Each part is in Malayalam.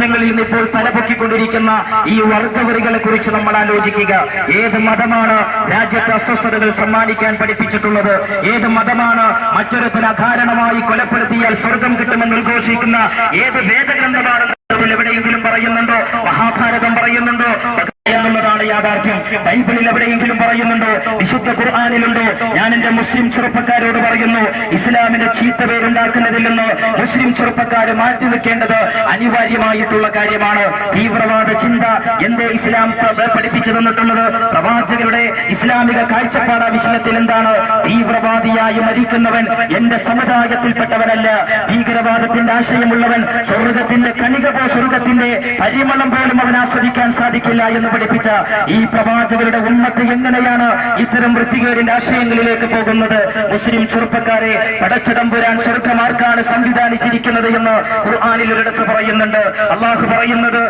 സ്ഥാനങ്ങളിൽ നിന്ന് ഇപ്പോൾ തലപൊക്കിക്കൊണ്ടിരിക്കുന്ന ഈ വർഗവരികളെ കുറിച്ച് നമ്മൾ ആലോചിക്കുക. ഏത് മതമാണ് രാജ്യത്തെ അസ്വസ്ഥതകൾ സമ്മാനിക്കാൻ പഠിപ്പിച്ചിട്ടുള്ളത്? ഏത് മതമാണ് മറ്റൊരുത്തിന് അകാരണമായി കൊലപ്പെടുത്തിയാൽ സ്വർഗം കിട്ടുമെന്ന് ഉദ്ഘോഷിക്കുന്ന ഏത് വേദഗ്രന്ഥമാണ് എവിടെയെങ്കിലും പറയുന്നുണ്ടോ? മഹാഭാരതം പറയുന്നുണ്ടോ എന്നുള്ളതാണ് യാഥാർത്ഥ്യം. ബൈബിളിൽ എവിടെയെങ്കിലും പറയുന്നുണ്ടോ? വിശുദ്ധ ഖുർആനിലുണ്ടോ? ഞാൻ എന്റെ മുസ്ലിം ചെറുപ്പക്കാരോട് പറയുന്നു, ഇസ്ലാമിന്റെ ചീത്ത പേരുണ്ടാക്കുന്നതിൽ നിന്ന് മുസ്ലിം ചെറുപ്പക്കാർ മാറ്റി നിൽക്കേണ്ടത് അനിവാര്യമായിട്ടുള്ള കാര്യമാണ്. തീവ്രവാദ ചിന്ത എന്തേ ഇസ്ലാം പഠിപ്പിച്ചു തന്നിട്ടുള്ളത്? പ്രവാചകരുടെ ഇസ്ലാമിക കാഴ്ചപ്പാട് വിഷയത്തിൽ എന്താണ്? തീവ്രവാദിയായി മരിക്കുന്നവൻ എന്റെ സമുദായത്തിൽപ്പെട്ടവനല്ല. ഭീകരവാദത്തിന്റെ ആശയമുള്ളവൻ സ്വർഗത്തിന്റെ സ്വർഗത്തിന്റെ പരിമളം പോലും അവൻ ആസ്വദിക്കാൻ സാധിക്കില്ല എന്ന് പഠിപ്പിച്ച ഈ പ്രവാചകരുടെ ഉമ്മത്ത് എങ്ങനെയാണ് ഇത്തരം വൃത്തികേടിന്റെ ആശയങ്ങളിലേക്ക് പോകുന്നത്? മുസ്ലിം ചെറുപ്പക്കാരെ പടച്ചതമ്പുരാൻ സ്വർഗമാർക്കാണ് സംവിധാനിച്ചിരിക്കുന്നത് എന്ന് ഖുർആനിൽ ഒരിടത്ത് പറയുന്നുണ്ട്. അള്ളാഹു പറയുന്നത്,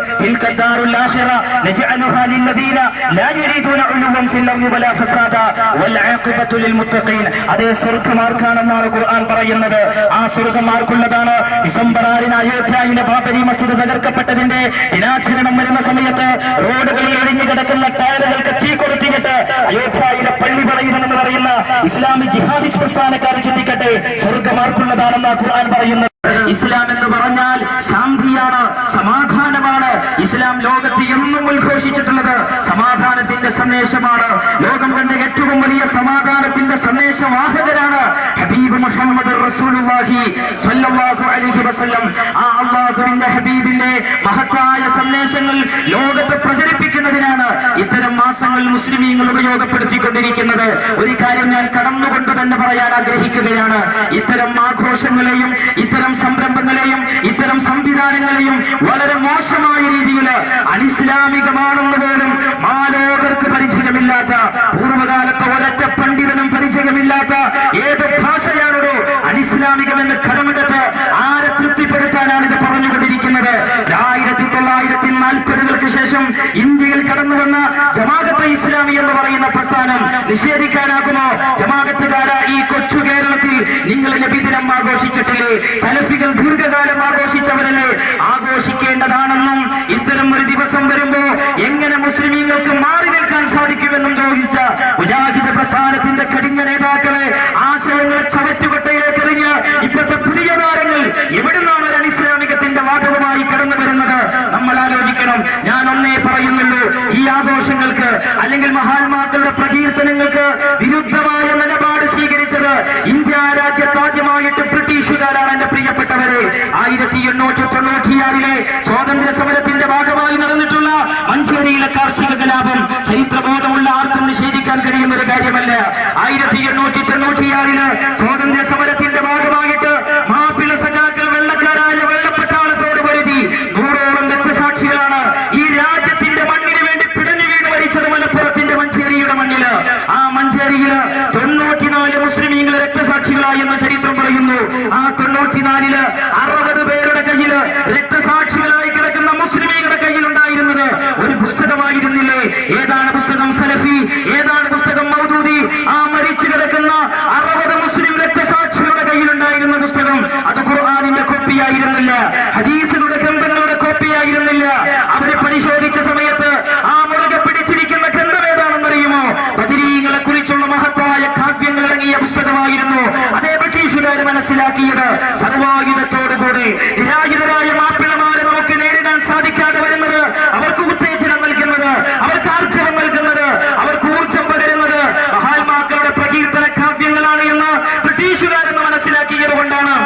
അതേ സ്വർഗമാർക്കാണെന്നാണ് ഖുർആൻ പറയുന്നത്. ആ സ്വർഗമാർക്കുള്ളതാണ്. ഡിസംബർ 6 അയോധ്യയിലെ ബാബരി മസ്ജിദ് തകർക്കപ്പെട്ടതിന്റെ ദിനാചരണം വരുന്ന സമയത്ത് റോഡുകളിൽ ഒഴിഞ്ഞു കിടക്കുന്ന ടയറുകൾക്ക് തീ കൊടുത്തിട്ട് അയോധ്യയിലെ പള്ളി പറയുമെന്ന് പറയുന്ന ഇസ്ലാമിക് ജിഹാദിസ്റ്റ് പ്രസ്ഥാനക്കാർ ചിന്തിക്കട്ടെ, സ്വർഗമാർക്കുള്ളതാണെന്ന് ഖുർആൻ പറയുന്നത്. ഇസ്ലാം എന്ന് പറഞ്ഞാൽ ശാന്തിയാണ്, സമാധാനമാണ്. ഇസ്ലാം ലോകത്ത് എന്നും ഉദ്ഘോഷിച്ചിട്ടുള്ളത് സമാധാനത്തിന്റെ സന്ദേശമാണ്. ലോകം കണ്ട ഏറ്റവും വലിയ സമാധാനത്തിന്റെ സന്ദേശവാഹകരാണ് ഹബീബ് മുഹമ്മദ് റസൂലുള്ളാഹി സ്വല്ലല്ലാഹു അലൈഹി വസല്ലം. ആ അല്ലാഹുവിന്റെ ഹബീബിന്റെ മഹത്തായ സന്ദേശങ്ങൾ ലോകത്ത് പ്രചരിപ്പിക്കുന്നതിനാണ് ഇത്തരം മാസങ്ങൾ മുസ്ലിമീങ്ങൾ ഉപയോഗപ്പെടുത്തിക്കൊണ്ടിരിക്കുന്നത്. ഒരു കാര്യം ഞാൻ കടന്നുകൊണ്ട് തന്നെ പറയാൻ ആഗ്രഹിക്കുകയാണ്. ഇത്തരം ആഘോഷങ്ങളെയും ഇത്തരം സംരംഭങ്ങളെയും ഇത്തരം സംവിധാനങ്ങളെയും വളരെ മോശമായ രീതിയിൽ അനിസ്ലാമികമാണെന്ന് പോലും മാലോകർക്ക് പരിചയമില്ലാത്ത, പൂർവ്വകാലത്ത് ഒരൊറ്റ പണ്ഡിതനും പരിചയമില്ലാത്ത ഏത് ഭാഷയാണോ അനിസ്ലാമികമെന്ന് കടമെടുത്ത് ആരെ തൃപ്തിപ്പെടുത്താനാണ് ഇത് പറഞ്ഞുകൊണ്ടിരിക്കുന്നത്? 1940 ശേഷം ഇന്ത്യയിൽ കടന്നു വന്ന ജമാഅത്തെ ഇസ്ലാമി എന്ന് പറയുന്ന പ്രസ്ഥാനം നിഷേധിക്കാനാകുമോ? ജമാഅത്തുകാര ഈ കൊച്ചു കേരളത്തിൽ നിങ്ങൾ നബിദിനം ആഘോഷിച്ചിട്ടില്ലേ? സലഫികൾ ദീർഘകാലം ആഘോഷിച്ചവരല്ലേ? ആഘോഷിക്കേണ്ടതാണെന്നും ഇത്തരം ഒരു ദിവസം വരുമ്പോ എങ്ങനെ മുസ്ലിമീങ്ങൾക്ക് മാറി നിൽക്കാൻ സാധിക്കുമെന്നും ചോദിച്ച മുജാഹിദ് പ്രസ്ഥാനത്തിന്റെ കഠിന നേതാക്കളെ ആശയങ്ങളെ ചവറ്റുകൊട്ടയിലേക്ക് എറിഞ്ഞ് ഇപ്പോഴത്തെ പുതിയ താരങ്ങൾ എവിടുന്നാണ് ഒരു അനിസ്ലാമികത്തിന്റെ വാദവുമായി കടന്നു വരുന്നത്? നമ്മൾ ആലോചിക്കണം. ഞാൻ ഒന്നേ പറയുന്നുള്ളൂ, ഈ ആഘോഷങ്ങൾക്ക് അല്ലെങ്കിൽ മഹാത്മാക്കളുടെ പ്രകീർത്തനങ്ങൾക്ക് വിരുദ്ധമായ നിലപാട് സ്വീകരിച്ചത് ഇന്ത്യ രാജ്യത്ത് ആദ്യമായിട്ട് ബ്രിട്ടീഷുകാരാണ്. എന്റെ പ്രിയപ്പെട്ടവരെ, 1896 സ്വാതന്ത്ര്യ സമരത്തിന്റെ ഭാഗമായി നടന്നിട്ടുള്ള മഞ്ചേരിയിലെ കാർഷിക കലാപം ചരിത്രബോധമുള്ള ആർക്കും നിഷേധിക്കാൻ കഴിയുന്ന ഒരു കാര്യമല്ല. 1896 സ്വാതന്ത്ര്യ സമരത്തിന്റെ ഭാഗമായിട്ട് മാപ്പിള സഖാക്കൾ വെള്ളക്കാരായ വെള്ളപ്പട്ടാളത്തോട് പൊരുതി 100ഓളം രക്തസാക്ഷികളാണ് ഈ രാജ്യത്തിന്റെ മണ്ണിന് വേണ്ടി പിടഞ്ഞു വീണ് മരിച്ചത് മലപ്പുറത്തിന്റെ മഞ്ചേരിയുടെ മണ്ണില്. ആ മഞ്ചേരിയില് 94 മുസ്ലിമീങ്ങൾ രക്തസാക്ഷികളായി എന്ന് ചരിത്രം പറയുന്നു. ആ 94 60 പേരുടെ കയ്യില് രക്തസാക്ഷികളായി കിടക്കുന്ന മുസ്ലിമീങ്ങളുടെ കയ്യിലുണ്ടായിരുന്നത് ഒരു പുസ്തകമായിരുന്നില്ലേ? ഏതാണ് പുസ്തകം? സലഫി. ഏതാണ് പുസ്തകം? മൗദൂദി. ആ മരിച്ചു കിടക്കുന്ന 60 മുസ്ലിം രക്തസാക്ഷികളുടെ കയ്യിലുണ്ടായിരുന്ന പുസ്തകം അത് ഖുർആനിന്റെ കോപ്പിയായിരുന്നില്ല, ഹദീസുകളുടെ ഗ്രന്ഥങ്ങളുടെ കോപ്പിയായിരുന്നില്ല. അവരെ പരിശോധിച്ച സമയത്ത് ആ മുറുകെ പിടിച്ചിരിക്കുന്ന ഗ്രന്ഥം ഏതാണെന്നറിയുമോ? ബദരീങ്ങളെ കുറിച്ചുള്ള മഹത്തായ കാവ്യങ്ങൾ അടങ്ങിയ പുസ്തകമായിരുന്നു. അതേ ബ്രിട്ടീഷുകാർ മനസ്സിലാക്കിയത് സർവായുധത്തോടുകൂടി നിരായുധരായ മാപ്പിളമാരെ നമുക്ക് നേരിടാൻ സാധിക്കാതെ വരുന്നത്, അവർക്ക് ഉത്തേജനം നൽകുന്നത്, അവർക്ക് ആർജവം നൽകുന്നത്, അവർക്ക് ഊർജം പകരുന്നത് മഹാത്മാക്കളുടെ പ്രകീർത്തന കാവ്യങ്ങളാണ് എന്ന് ബ്രിട്ടീഷുകാരെന്ന് മനസ്സിലാക്കിയത് കൊണ്ടാണ്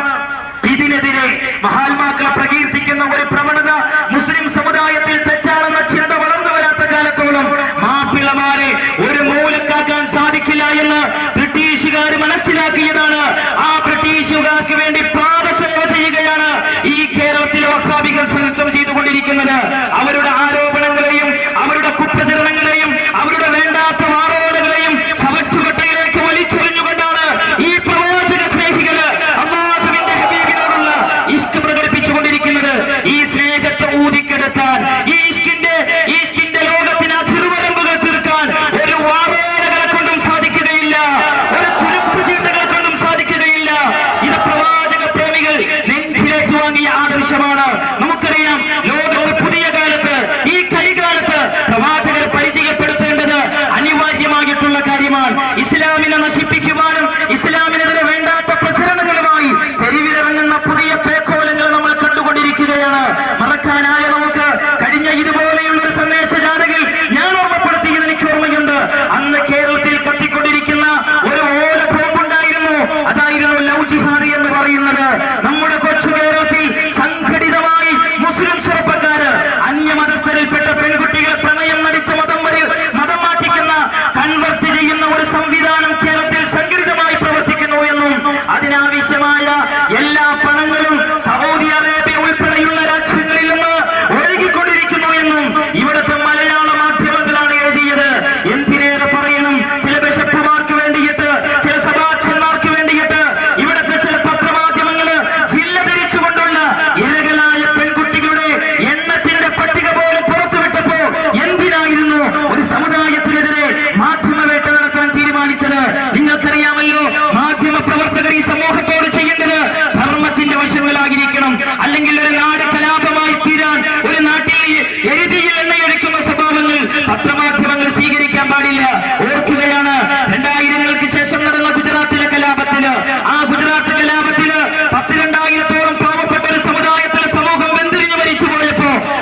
ഇതിനെതിരെ മഹാത്മാക്കളെ പ്രകീർത്തിക്കുന്ന ഒരു പ്രവണത മുസ്ലിം സമുദായത്തിൽ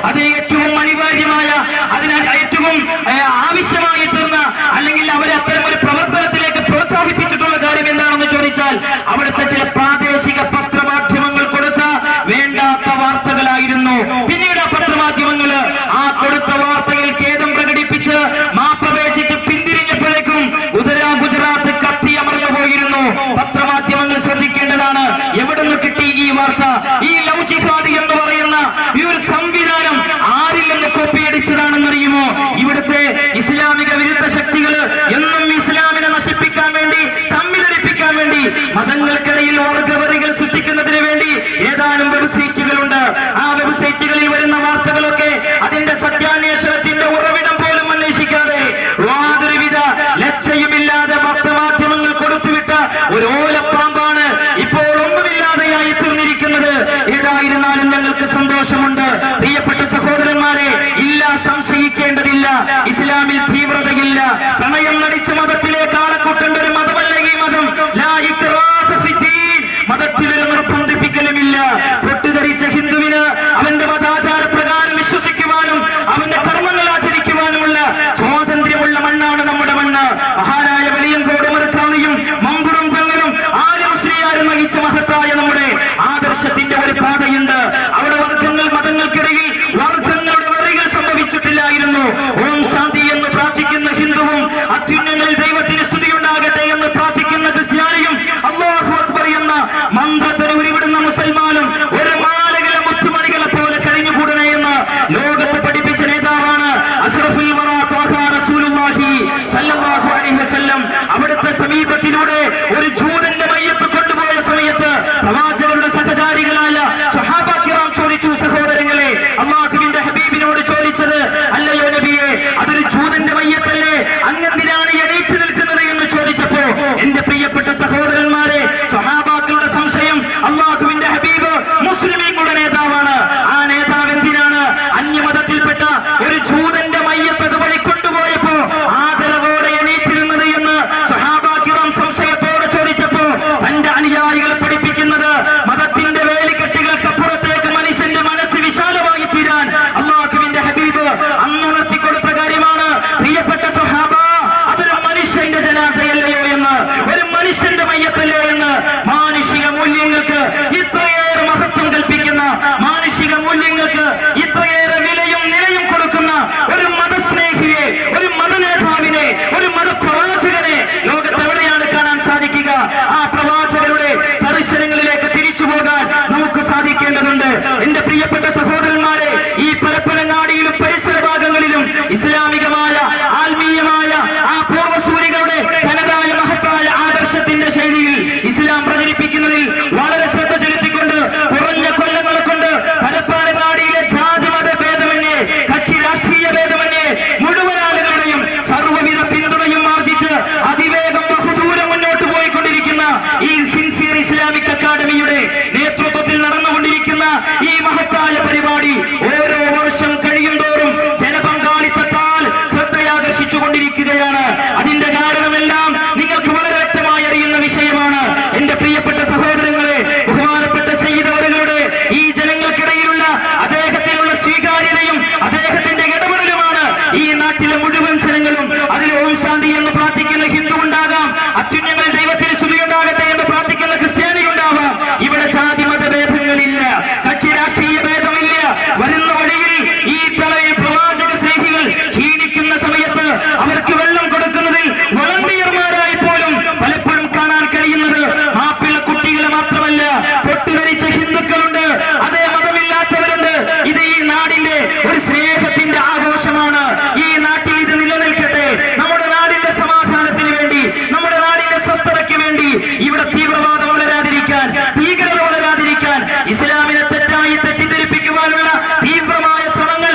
അത് ഏറ്റവും അനിവാര്യമായ, അതിനാൽ ഏറ്റവും ആവശ്യമായി തീർന്ന, അല്ലെങ്കിൽ അവരെ അത്തരം ഒരു പ്രവർത്തനത്തിലേക്ക് പ്രോത്സാഹിപ്പിച്ചിട്ടുള്ള കാര്യം എന്താണെന്ന് ചോദിച്ചാൽ അവിടുത്തെ ചില പ്രാദേശിക പത്രമാധ്യമങ്ങൾ കൊടുത്ത വേണ്ടാത്ത വാർത്തകളായിരുന്നു. പിന്നീട് ആ പത്രമാധ്യമങ്ങള് ആ കൊടുത്ത വാർത്തയിൽ ഖേദം പ്രകടിപ്പിച്ച് മാപ്പപേക്ഷിച്ച് പിന്തിരിഞ്ഞപ്പോഴേക്കും ഗുജറാത്ത് കത്തിയമർന്നു പോയിരുന്നു. പത്രമാധ്യമങ്ങൾ ശ്രദ്ധിക്കേണ്ടതാണ്. എവിടുന്ന് കിട്ടി ഈ വാർത്ത? ഈ ലവ് ജിഹാദ് എന്ന് പറയുന്ന ഈ ഒരു സംവിധാനം ആരിൽ നിന്ന് കോപ്പിയടിച്ചതാണെന്നറിയുമോ? ഇവിടുത്തെ ഇസ്ലാമിക വിരുദ്ധ ശക്തികള് എന്നും ഇസ്ലാമിനെ നശിപ്പിക്കാൻ വേണ്ടി, തമ്മിലടിപ്പിക്കാൻ വേണ്ടി, മതങ്ങൾക്കിടയിൽ വർഗവറികൾ സൃഷ്ടിക്കുന്നതിന് വേണ്ടി ഏതാനും വെബ്സൈറ്റുകളുണ്ട്. ആ വെബ്സൈറ്റുകളിൽ വരുന്ന വാർത്തകളൊക്കെ അതിന്റെ സത്യാന്വേഷണത്തിന്റെ ഉറവിടം പോലും അന്വേഷിക്കാതെ യാതൊരുവിധ ലജ്ജയുമില്ലാതെ പത്രമാധ്യമങ്ങൾ കൊടുത്തുവിട്ട ഒരു ഓലപ്പാമ്പാണ് ഇപ്പോൾ ഒന്നുമില്ലാതെയായി തീർന്നിരിക്കുന്നത്. ഏതായിരുന്നാലും ഞങ്ങൾക്ക് സന്തോഷമുണ്ട്. പ്രിയപ്പെട്ട സഹോദരന്മാരെ, ഇല്ല, സംശയിക്കേണ്ടതില്ല, ഇസ്ലാമിൽ തീവ്രതയില്ല. പ്രണയം നടിച്ച മതത്തിലേക്ക് ആളെക്കൂട്ടേണ്ട ഒരു മതമല്ല ഈ മതം. ലാ ഇക്റാഹ ഫിദ്ദീൻ, മതത്തിലൊരു നിർബന്ധിപ്പിക്കലുമില്ല. പൊട്ടുധരിച്ച ഹിന്ദുവിന് അവന്റെ മതാചാര പ്രകാരം വിശ്വസിക്കുവാനും അവന്റെ കർമ്മങ്ങൾ ആചരിക്കുവാനുമുള്ള സ്വാതന്ത്ര്യമുള്ള മണ്ണാണ് നമ്മുടെ മണ്ണ്. മഹാനായ വലിയങ്കോട് മറുക്കാളിയും മമ്പുറം തങ്ങളും ആര്യമുസ്ലിയാരും നയിച്ച മഹത്തായ നമ്മുടെ ആദർശത്തിന്റെ ഒരു പാതയുണ്ട്. അവിടെ വർഗങ്ങൾ, മതങ്ങൾക്കിടയിൽ വർഗങ്ങളുടെ വറികൾ സംഭവിച്ചിട്ടില്ലായിരുന്നു. ഓം ശാന്തി എന്ന് പ്രാർത്ഥിക്കുന്ന ഹിന്ദുവും അത്യുന്നങ്ങളിൽ ദൈവത്തിന് സ്തുതിയുണ്ടാകട്ടെ എന്ന് പ്രാർത്ഥിക്കുന്ന ക്രിസ്ത്യാനിയും അല്ലാഹു അക്ബർ എന്ന മന്ത്രത്തിന് ഉരുവിടുന്ന മുസൽമാനും ഒരു മാലകളെ മുത്തുമണികളെ പോലെ കഴിഞ്ഞുകൂടണേ എന്ന് ലോകത്ത് പഠിപ്പിച്ച നേതാവാണ് അഷ്റഫുൽ വറ ത്വാഹ റസൂലുള്ളാഹി സ്വല്ലല്ലാഹു അലൈഹി വസല്ലം. അവിടുത്തെ സമീപത്തിലൂടെ ഒരു ജൂതന്റെ മയ്യത്ത് കൊണ്ടുപോയ സമയത്ത് പ്രവാചകരുടെ സഹചാരികളായ സ്വഹാബ കിറാം ചോദിച്ചു, സഹോദരങ്ങളെ, അല്ലാഹുവിന്റെ ഹബീബിനോട് ചോദിച്ചത്, അല്ലയോ നബിയെ, അതൊരു ജൂതന്റെ മയ്യത്തല്ലേ, അങ്ങെന്തിനാണ് എണീറ്റ് നിൽക്കുന്നത് എന്ന് ചോദിച്ചപ്പോ എന്റെ പ്രിയപ്പെട്ട സഹോദരന്മാരെ, സ്വഹാബാക്കളുടെ സംശയം, അല്ലാഹുവിന്റെ ഹബീബ് മുസ്ലിമീങ്ങളുടെ നേതാവാണ്. ആ നേതാവ് എന്തിനാണ് അന്യമതത്തിൽപ്പെട്ട ഒരു ജൂതന്റെ മയ്യത്ത് അതുവഴി കൊണ്ടുപോയപ്പോ ആദരവോടെ എണീറ്റിരുന്നത് എന്ന് സ്വഹാബാ കിറാം സംശയത്തോടെ ചോദിച്ചപ്പോ തന്റെ അനുയായികളെ പഠിപ്പിക്കുന്നത് മതത്തിന്റെ വേലിക്കെട്ടുകൾക്കപ്പുറത്തേക്ക് മനുഷ്യന്റെ മനസ്സ് വിശാലമായി തീരാൻ അല്ലാഹുവിന്റെ ഹബീബ് അന്നുണർത്തി കൊടുത്ത കാര്യമാണ്. പ്രിയപ്പെട്ട സ്വഹാബ, അതൊരു മനുഷ്യന്റെ ജനാസയല്ലയോ എന്ന്, ഒരു മനുഷ്യന്റെ മയ്യത്തല്ലേ എന്ന്. മാനുഷിക മൂല്യങ്ങൾക്ക് ഇത്രയേറെ മഹത്വം കൽപ്പിക്കുന്ന, മാനുഷിക മൂല്യങ്ങൾക്ക് ഇത്രയേറെ വിലയും നിലയും കൊടുക്കുന്ന ഒരു മതസ്നേഹിയെ, ഒരു മതനേതാവിനെ, ഒരു മതപ്രവാചകനെ ലോകത്ത് എവിടെയാണ് കാണാൻ സാധിക്കുക? ആ പ്രവാചകരുടെ ദർശനങ്ങളിലേക്ക് തിരിച്ചു പോകാൻ നമുക്ക് സാധിക്കേണ്ടതുണ്ട്. എന്റെ പ്രിയപ്പെട്ട സഹോദരന്മാരെ, ഈ പരപ്പനങ്ങാടിയിലും പരിസര ഭാഗങ്ങളിലും ഇസ്ലാമികമായ, ആത്മീയമായ ആ പൂർവ്വസൂരികളുടെ തനതായ മഹത്തായ ആദർശത്തിന്റെ ശൈലിയിൽ ഇസ്ലാം പ്രചരിപ്പിക്കുന്നതിൽ വളരെ ശ്രദ്ധ ചെലുത്തിക്കൊണ്ട് കുറഞ്ഞ കൊല്ലങ്ങളെ കൊണ്ട് പരപ്പനങ്ങാടിയിലെ ജാതി മത ഭേദമന്യേ, കക്ഷി രാഷ്ട്രീയ ഭേദമന്യേ മുഴുവൻ ആളുകളുടെയും സർവ്വവിധ പിന്തുണയും ആർജിച്ച് അതിവേഗം ബഹുദൂരം മുന്നോട്ട് പോയിക്കൊണ്ടിരിക്കുന്ന ഈ സിൻസിയർ ഇസ്ലാമിക് അക്കാദമിയുടെ നേതൃത്വത്തിൽ നടന്നുകൊണ്ടിരിക്കുന്ന ഈ മഹത്തായ പരിപാടി ഓരോ വർഷം കഴിയുന്തോറും ജനപങ്കാളിത്തത്താൽ ശ്രദ്ധയാകർഷിച്ചുകൊണ്ടിരിക്കുകയാണ്. അതിന്റെ കാരണമെല്ലാം നിങ്ങൾക്ക് വളരെ വ്യക്തമായി അറിയുന്ന വിഷയമാണ്. എന്റെ പ്രിയപ്പെട്ട സഹോദരങ്ങളെ, ബഹുമാനപ്പെട്ട സയ്യിദ് അവരുടെ ഈ ജനങ്ങൾക്കിടയിലുള്ള അദ്ദേഹത്തിനുള്ള സ്വീകാര്യതയും അദ്ദേഹത്തിന്റെ ഇടപെടലുമാണ് ഈ നാട്ടിലെ മുഴുവൻ ജനങ്ങളും. അതിൽ ഓം ശാന്തി എന്ന് പ്രാർത്ഥിക്കുന്ന ഹിന്ദു ഉണ്ടാകാം, അത്യുന്നതങ്ങളിൽ ദൈവത്തിന് സ്തുതിയുണ്ടാകട്ടെ എന്ന് പ്രാർത്ഥിക്കുന്ന ക്രിസ്ത്യാനി ഉണ്ടാവാം. ഇവിടെ ജാതി മതഭേദങ്ങളില്ല, കക്ഷി രാഷ്ട്രീയ ഭേദമില്ല. വരുന്ന വഴിയിൽ ഈ തലയിൽ പ്രവാചക സ്നേഹികൾ ക്ഷീണിക്കുന്ന സമയത്ത് അവർക്ക് വെള്ളം കൊടുക്കുന്നതിൽ വളണ്ടിയർമാരായി പോലും പലപ്പോഴും കാണാൻ കഴിയുന്നത് മാപ്പിള കുട്ടികളെ മാത്രമല്ല, പൊട്ടുധരിച്ച ഹിന്ദുക്കളുണ്ട്, അതേ മതമില്ലാത്തവരുണ്ട്. ഇത് ഈ നാടിന്റെ ഒരു സ്നേഹത്തിന്റെ ആഘോഷമാണ്. ഈ നാട്ടിൽ ഇത് നിലനിൽക്കട്ടെ. നമ്മുടെ നാടിന്റെ സമാധാനത്തിന് വേണ്ടി, നമ്മുടെ നാടിന്റെ സ്വസ്ഥതയ്ക്ക് വേണ്ടി ഇവിടെ തീവ്രവാദം വളരാതിരിക്കാൻ, ഭീകരത വളരാതിരിക്കാൻ, ഇസ്ലാമിനെ തെറ്റായി തെറ്റിദ്ധരിപ്പിക്കുവാനുള്ള തീവ്രമായ ശ്രമങ്ങൾ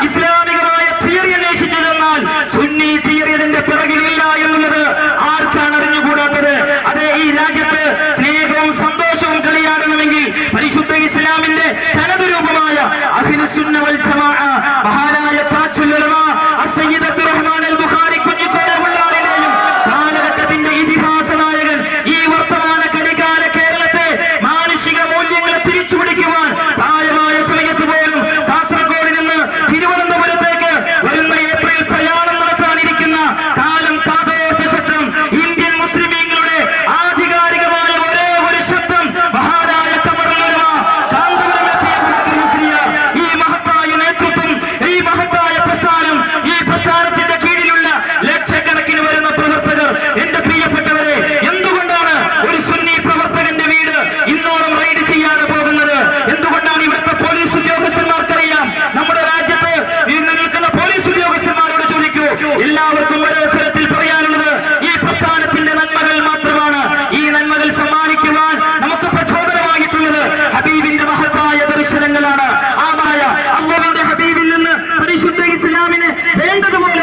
ഇസ്ലാമികമായ തിയറി അന്വേഷിച്ചു തന്നാൽ സുന്നി തിയറി അതിന്റെ പിറകിലില്ല എന്നുള്ളത് ആർക്കാണ് അറിഞ്ഞുകൂടാത്തത്? അതെ, ഈ രാജ്യത്ത് സ്നേഹവും സന്തോഷവും കളിയാടണമെങ്കിൽ പരിശുദ്ധ ഇസ്ലാമിന്റെ തനത് രൂപമായ അഹ്ലുസുന്ന വൽ ജമാഅ മഹാനായ താജുൽ ഉലമാ അസ്സയ്യിദ് അബ്ദുറഹ്മാൻ അൽ ബുഖാരി കുഞ്ഞിക്കോലമുള്ളാറിനെയും കാലഘട്ടത്തിന്റെ ഇതിഹാസ നായകൻ ഈ വർത്തമാന കരികാല കേരളത്തെ മാനുഷിക മൂല്യങ്ങളെ തിരിച്ചുപിടിക്കുവാൻ പ്രായമായ സമയത്ത് പോലും കാസർഗോഡ് നിന്ന് തിരുവനന്തപുരത്തേക്ക് വരുന്ന ഏപ്രിൽ പ്രയാണം നടത്താനിരിക്കുന്ന കാലം കാതോർത്ത ശബ്ദം, ഇന്ത്യൻ മുസ്ലിമീങ്ങളുടെ ആധികാരികമായ ഒരേ ഒരു ശബ്ദം, മഹാനായ ഖമറുൽ ഉലമാ കാന്തപുരമെത്തിയ ബുക്കർ മുസ്ലിയാർ. ഈ മഹത്തായ നേതൃത്വം, ഈ മഹത്തായ പ്രസ്ഥാനം, ഈ പ്രസ്ഥാനത്തിന്റെ കീഴിലുള്ള ലക്ഷക്കണക്കിന് വരുന്ന പ്രവർത്തകർ, എന്റെ പ്രിയപ്പെട്ടവരെ, എന്തുകൊണ്ടാണ് ഒരു സുന്നി പ്രവർത്തകന്റെ വീട് ഇന്നോളം റെയ്ഡ് ചെയ്യാതെ പോകുന്നത്? എന്തുകൊണ്ടാണ് ഇവിടുത്തെ പോലീസ് ഉദ്യോഗസ്ഥന്മാർക്കറിയാം? നമ്മുടെ രാജ്യത്ത് ഇന്ന് നിൽക്കുന്ന പോലീസ് ഉദ്യോഗസ്ഥന്മാരോട് ചോദിക്കൂ, എല്ലാവർക്കും ഒരേ സ്വരത്തിൽ പറയാനുള്ളത് ഈ പ്രസ്ഥാനത്തിന്റെ നന്മകൾ മാത്രമാണ്. ഈ നന്മകൾ സമ്മാനിക്കുവാൻ നമുക്ക് പ്രചോദനമായിട്ടുള്ളത് ഹബീബിന്റെ മഹത്തായ ദർശനങ്ങളാണ്. ആമായ അല്ലാഹുവിന്റെ ഹബീബിൽ നിന്ന് പരിശുദ്ധ ഇസ്ലാമിനെ വേണ്ടതുപോലെ